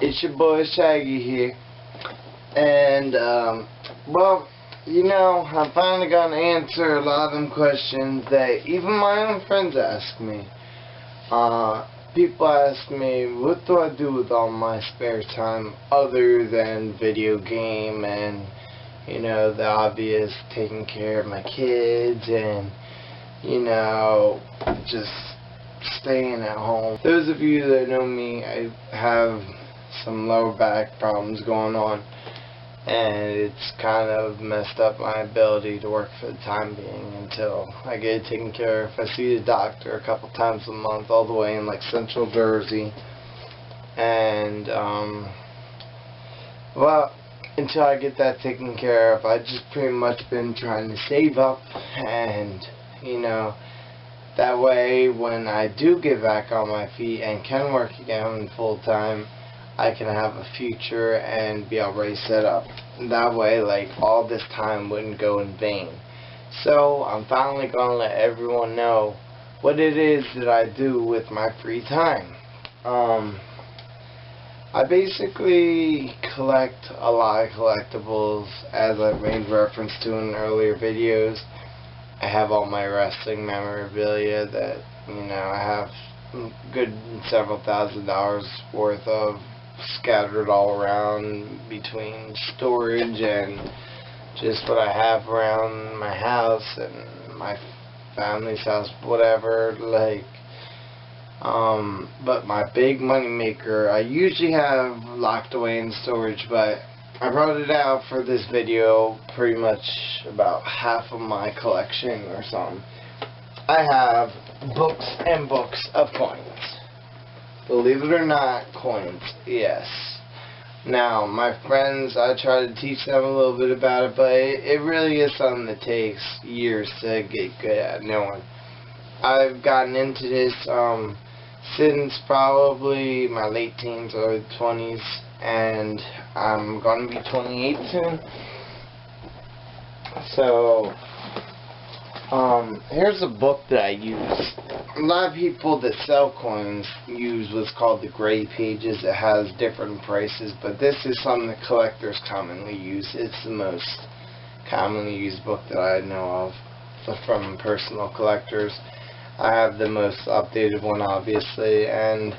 It's your boy Shaggy here, and well, I'm finally gonna answer a lot of them questions that even my own friends ask me. People ask me, what do I do with all my spare time other than video game and, the obvious, taking care of my kids and, just staying at home. Those of you that know me, I have some lower back problems going on, and it's kind of messed up my ability to work for the time being until I get it taken care of. I see the doctor a couple times a month all the way in like Central Jersey, and well, until I get that taken care of, I've just pretty much been trying to save up, and that way when I do get back on my feet and can work again full time, I can have a future and be already set up. That way, like, all this time wouldn't go in vain. So I'm finally going to let everyone know what it is that I do with my free time. I basically collect a lot of collectibles, as I've made reference to in earlier videos. I have all my wrestling memorabilia that, I have good several $1,000s worth of scattered all around between storage and just what I have around my house and my family's house, whatever, but my big money maker I usually have locked away in storage, but I brought it out for this video, pretty much about half of my collection or something. I have books and books of coins. Believe it or not, coins, yes. Now, my friends, I try to teach them a little bit about it, but it really is something that takes years to get good at knowing. I've gotten into this since probably my late teens or 20s, and I'm going to be 28 soon. So, here's a book that I use. A lot of people that sell coins use what's called the gray pages. It has different prices, but this is something that collectors commonly use. It's the most commonly used book that I know of from personal collectors. I have the most updated one, obviously, and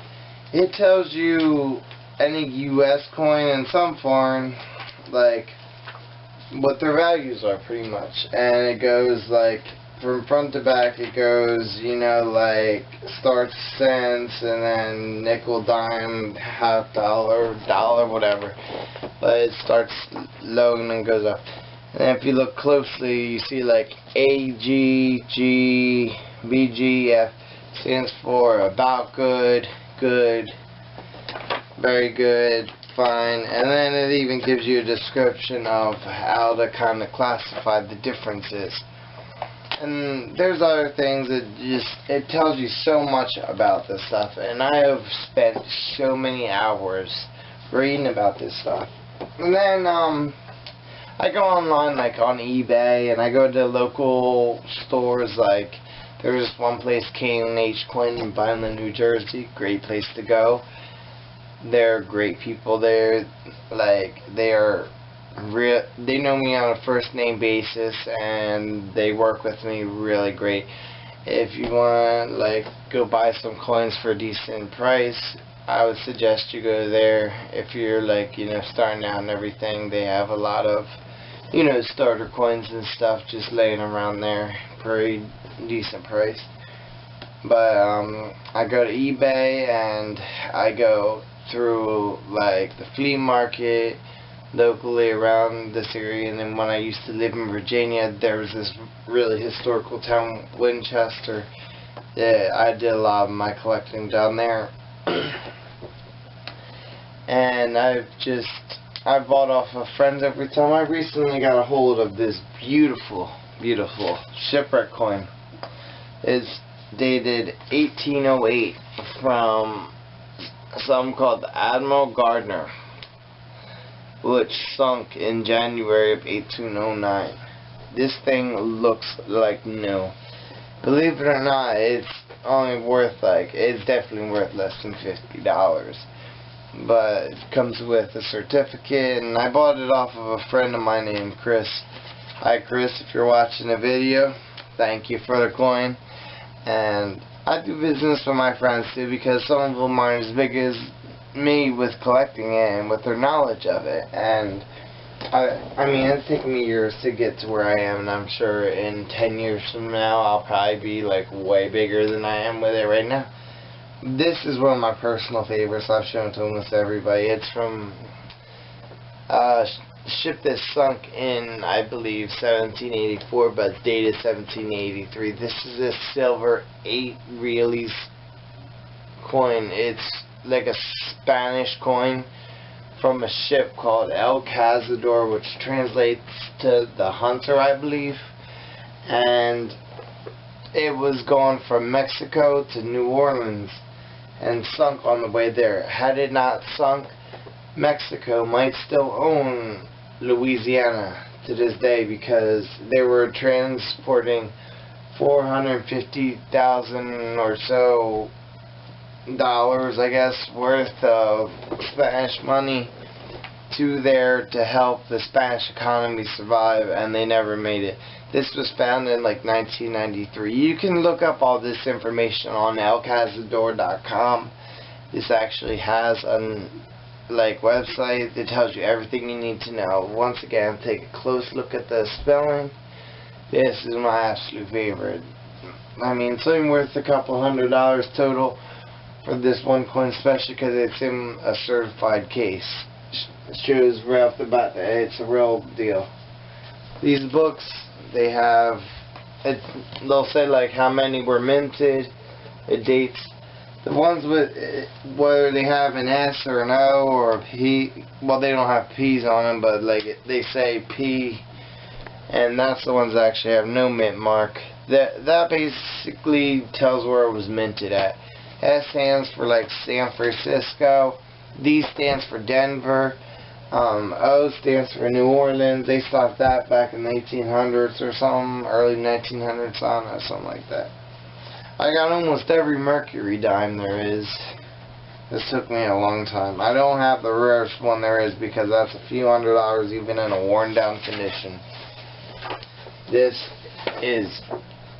it tells you any U.S. coin and some foreign, like, what their values are, pretty much. And it goes, like, from front to back, it goes, like, starts cents, and then nickel, dime, half dollar, dollar, whatever. But it starts low and then goes up. And if you look closely, you see, like, A, G, G, B, G, F stands for about good, good, very good, fine, and then it even gives you a description of how to kind of classify the differences. And there's other things that it tells you so much about this stuff, and I have spent so many hours reading about this stuff. And then I go online, like on eBay, and I go to local stores. Like, there's one place, K&H Coin in Vineland, New Jersey. Great place to go. They're great people there. Like, they know me on a first name basis, and they work with me really great. If you want to, like, go buy some coins for a decent price, I would suggest you go there. If you're, like, starting out and everything, they have a lot of, starter coins and stuff just laying around there, pretty decent price. But I go to eBay, and I go through, like, the flea market locally around this area. And then when I used to live in Virginia, there was this really historical town, Winchester, that I did a lot of my collecting down there. And I've bought off of friends every time. I recently got a hold of this beautiful, beautiful shipwreck coin. It's dated 1808 from something called the Admiral Gardner, which sunk in January of 1809. This thing looks like new. Believe it or not, it's only worth, it's definitely worth less than $50. but it comes with a certificate, and I bought it off of a friend of mine named Chris. Hi Chris, if you're watching the video, thank you for the coin. And I do business with my friends too, because some of them aren't as big as me with collecting it and with their knowledge of it. And I mean, it's taken me years to get to where I am, and I'm sure in 10 years from now I'll probably be like way bigger than I am with it right now. This is one of my personal favorites. I've shown it to almost everybody. It's from a ship that sunk in, I believe, 1784, but dated 1783. This is a silver 8 reales coin. It's like a Spanish coin from a ship called El Cazador, which translates to the hunter, I believe. And it was going from Mexico to New Orleans and sunk on the way there. Had it not sunk, Mexico might still own Louisiana to this day, because they were transporting 450,000 or so dollars, I guess, worth of Spanish money to there to help the Spanish economy survive, and they never made it. This was found in like 1993. You can look up all this information on elcazador.com. This actually has a website that tells you everything you need to know. Once again, take a close look at the spelling. This is my absolute favorite. I mean, it's only worth a couple $100 total for this one coin, especially because it's in a certified case. It shows right off the bat that it's a real deal. These books, they have, they'll say like how many were minted, the dates. The ones with, whether they have an S or an O or a P, well, they don't have P's on them, but like they say P, and that's the ones that actually have no mint mark. That basically tells where it was minted at. S stands for like San Francisco. D stands for Denver. O stands for New Orleans. They stopped that back in the 1800s or something, early 1900s, I don't know, something like that. I got almost every Mercury dime there is. This took me a long time. I don't have the rarest one there is, because that's a few $100 even in a worn down condition. This is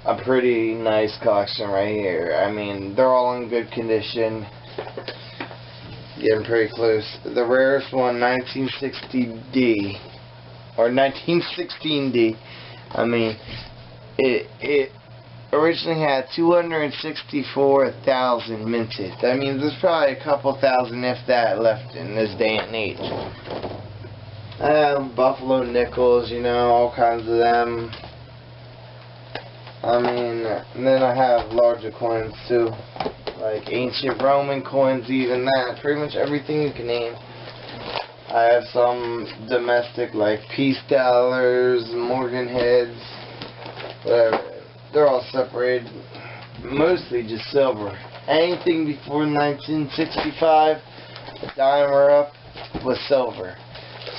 a pretty nice collection right here. I mean, they're all in good condition. Getting pretty close. The rarest one, 1960D or 1916D. I mean, it originally had 264,000 minted. That means there's probably a couple thousand, if that, left in this day and age. I have Buffalo nickels, you know, all kinds of them. I mean, and then I have larger coins too, like ancient Roman coins, even that. Pretty much everything you can name. I have some domestic, like peace dollars, Morgan heads, whatever. They're all separated, mostly just silver. Anything before 1965, a dime or up, was silver.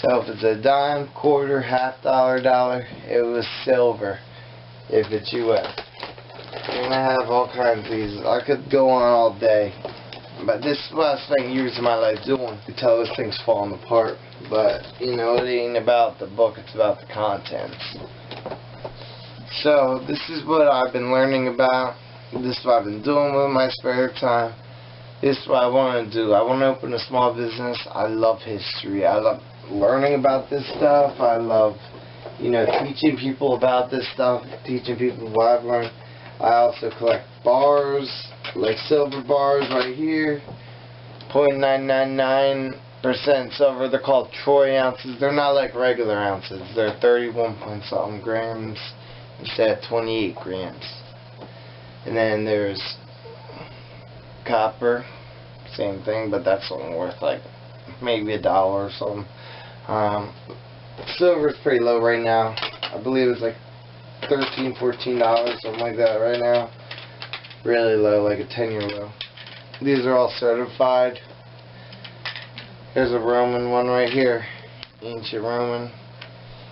So if it's a dime, quarter, half dollar, dollar, it was silver. If it's US. And I have all kinds of these. I could go on all day. But this is what I spent years of my life doing, until this thing's falling apart. But, you know, it ain't about the book, it's about the contents. So, this is what I've been learning about. This is what I've been doing with my spare time. This is what I want to do. I want to open a small business. I love history. I love learning about this stuff. I love, you know, teaching people about this stuff, teaching people what I've learned. I also collect bars, like silver bars right here. 0.999% silver. They're called troy ounces. They're not like regular ounces. They're 31 point something grams instead of 28 grams. And then there's copper, same thing, but that's only worth like maybe $1 or something. Silver is pretty low right now. I believe it's like $13, $14, something like that right now. Really low, like a 10-year low. These are all certified. Here's a Roman one right here. Ancient Roman.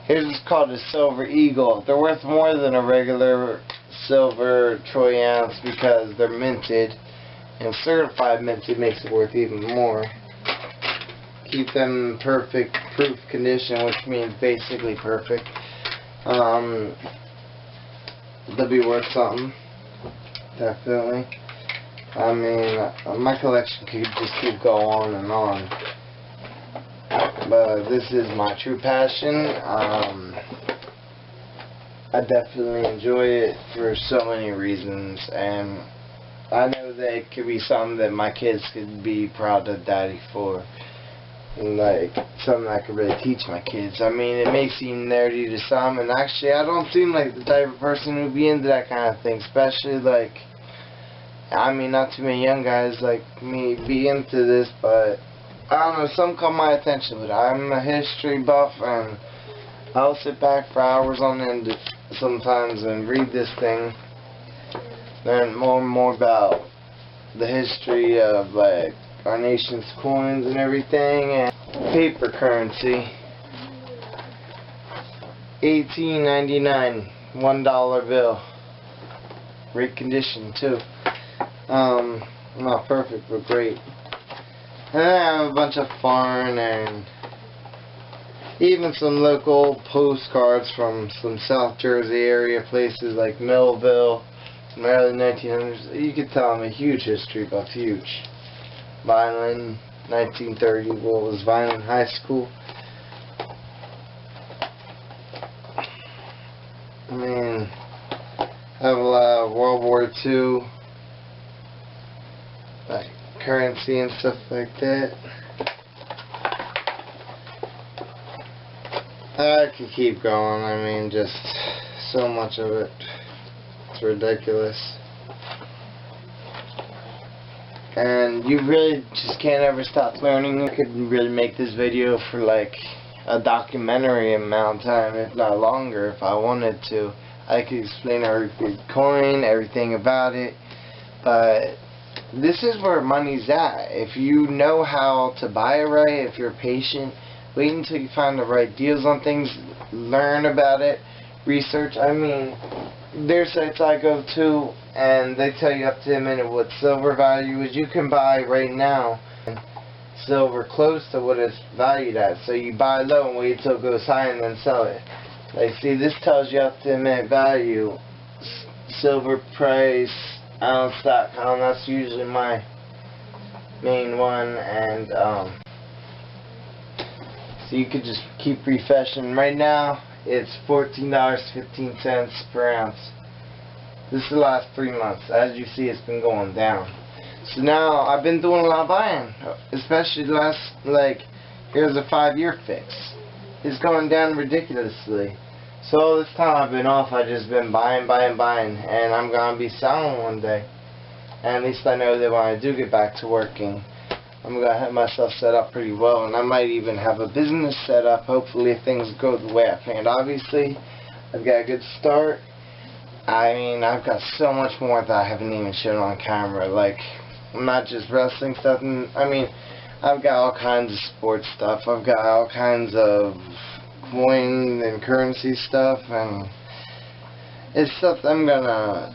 Here's what's called a silver eagle. They're worth more than a regular silver troy ounce because they're minted. And certified minted makes it worth even more. keep them in perfect proof condition, which means basically perfect. They'll be worth something, definitely. I mean, my collection could just keep going on and on, but this is my true passion. I definitely enjoy it for so many reasons, and I know that it could be something that my kids could be proud of daddy for. Like, something I could really teach my kids. I mean, it may seem nerdy to some, and actually I don't seem like the type of person who'd be into that kind of thing, especially like, I mean, not too many young guys like me be into this, but I don't know, some caught my attention. But I'm a history buff, and I'll sit back for hours on end sometimes and read this thing, learn more and more about the history of like our nation's coins and everything. And paper currency, 1899 $1 bill, great condition too. Not perfect, but great. And then I have a bunch of foreign and even some local postcards from some South Jersey area places like Millville, from the early 1900s. You could tell I'm a huge history buff, huge. Violin, 1930, what was Violin High School. I mean, I have a lot of World War II, like currency and stuff like that. I could keep going. I mean, just so much of it. It's ridiculous. And you really just can't ever stop learning. I could really make this video for like a documentary amount of time, if not longer, if I wanted to. I could explain every coin, everything about it. But this is where money's at. If you know how to buy it right, if you're patient, wait until you find the right deals on things, learn about it, research. I mean, there's sites I go to and they tell you up to a minute what silver value is. You can buy right now silver close to what it's valued at. So you buy low and wait till it goes high and then sell it. Like, see, this tells you up to a minute value, silver price, ounce.com. That's usually my main one. And so you could just keep refreshing. Right now it's $14.15 per ounce. This is the last 3 months. As you see, it's been going down. So now I've been doing a lot of buying, especially the last, like, here's a 5-year fix. It's going down ridiculously. So all this time I've been off, I've just been buying, and I'm going to be selling one day. And at least I know that when I do get back to working, I'm going to have myself set up pretty well, and I might even have a business set up, hopefully, if things go the way I planned. Obviously, I've got a good start. I mean, I've got so much more that I haven't even shown on camera, like, not just wrestling stuff. I mean, I've got all kinds of sports stuff. I've got all kinds of coin and currency stuff, and it's stuff that I'm going to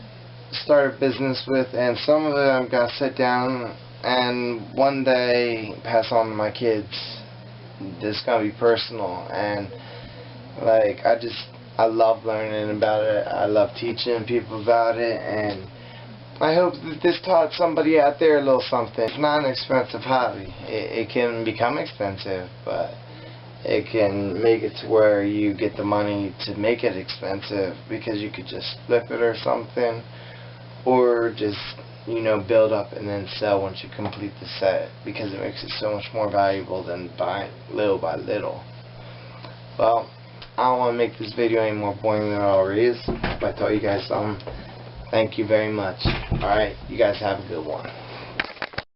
start a business with, and some of it I'm going to sit down and one day pass on to my kids. It's gonna be personal, and like I love learning about it. I love teaching people about it, and I hope that this taught somebody out there a little something. It's not an expensive hobby. It can become expensive, but it can make it to where you get the money to make it expensive, because you could just flip it or something, or just, you know, build up and then sell once you complete the set, because it makes it so much more valuable than buying little by little. Well, I don't want to make this video any more boring than it already is. If I taught you guys something, thank you very much. Alright, you guys have a good one.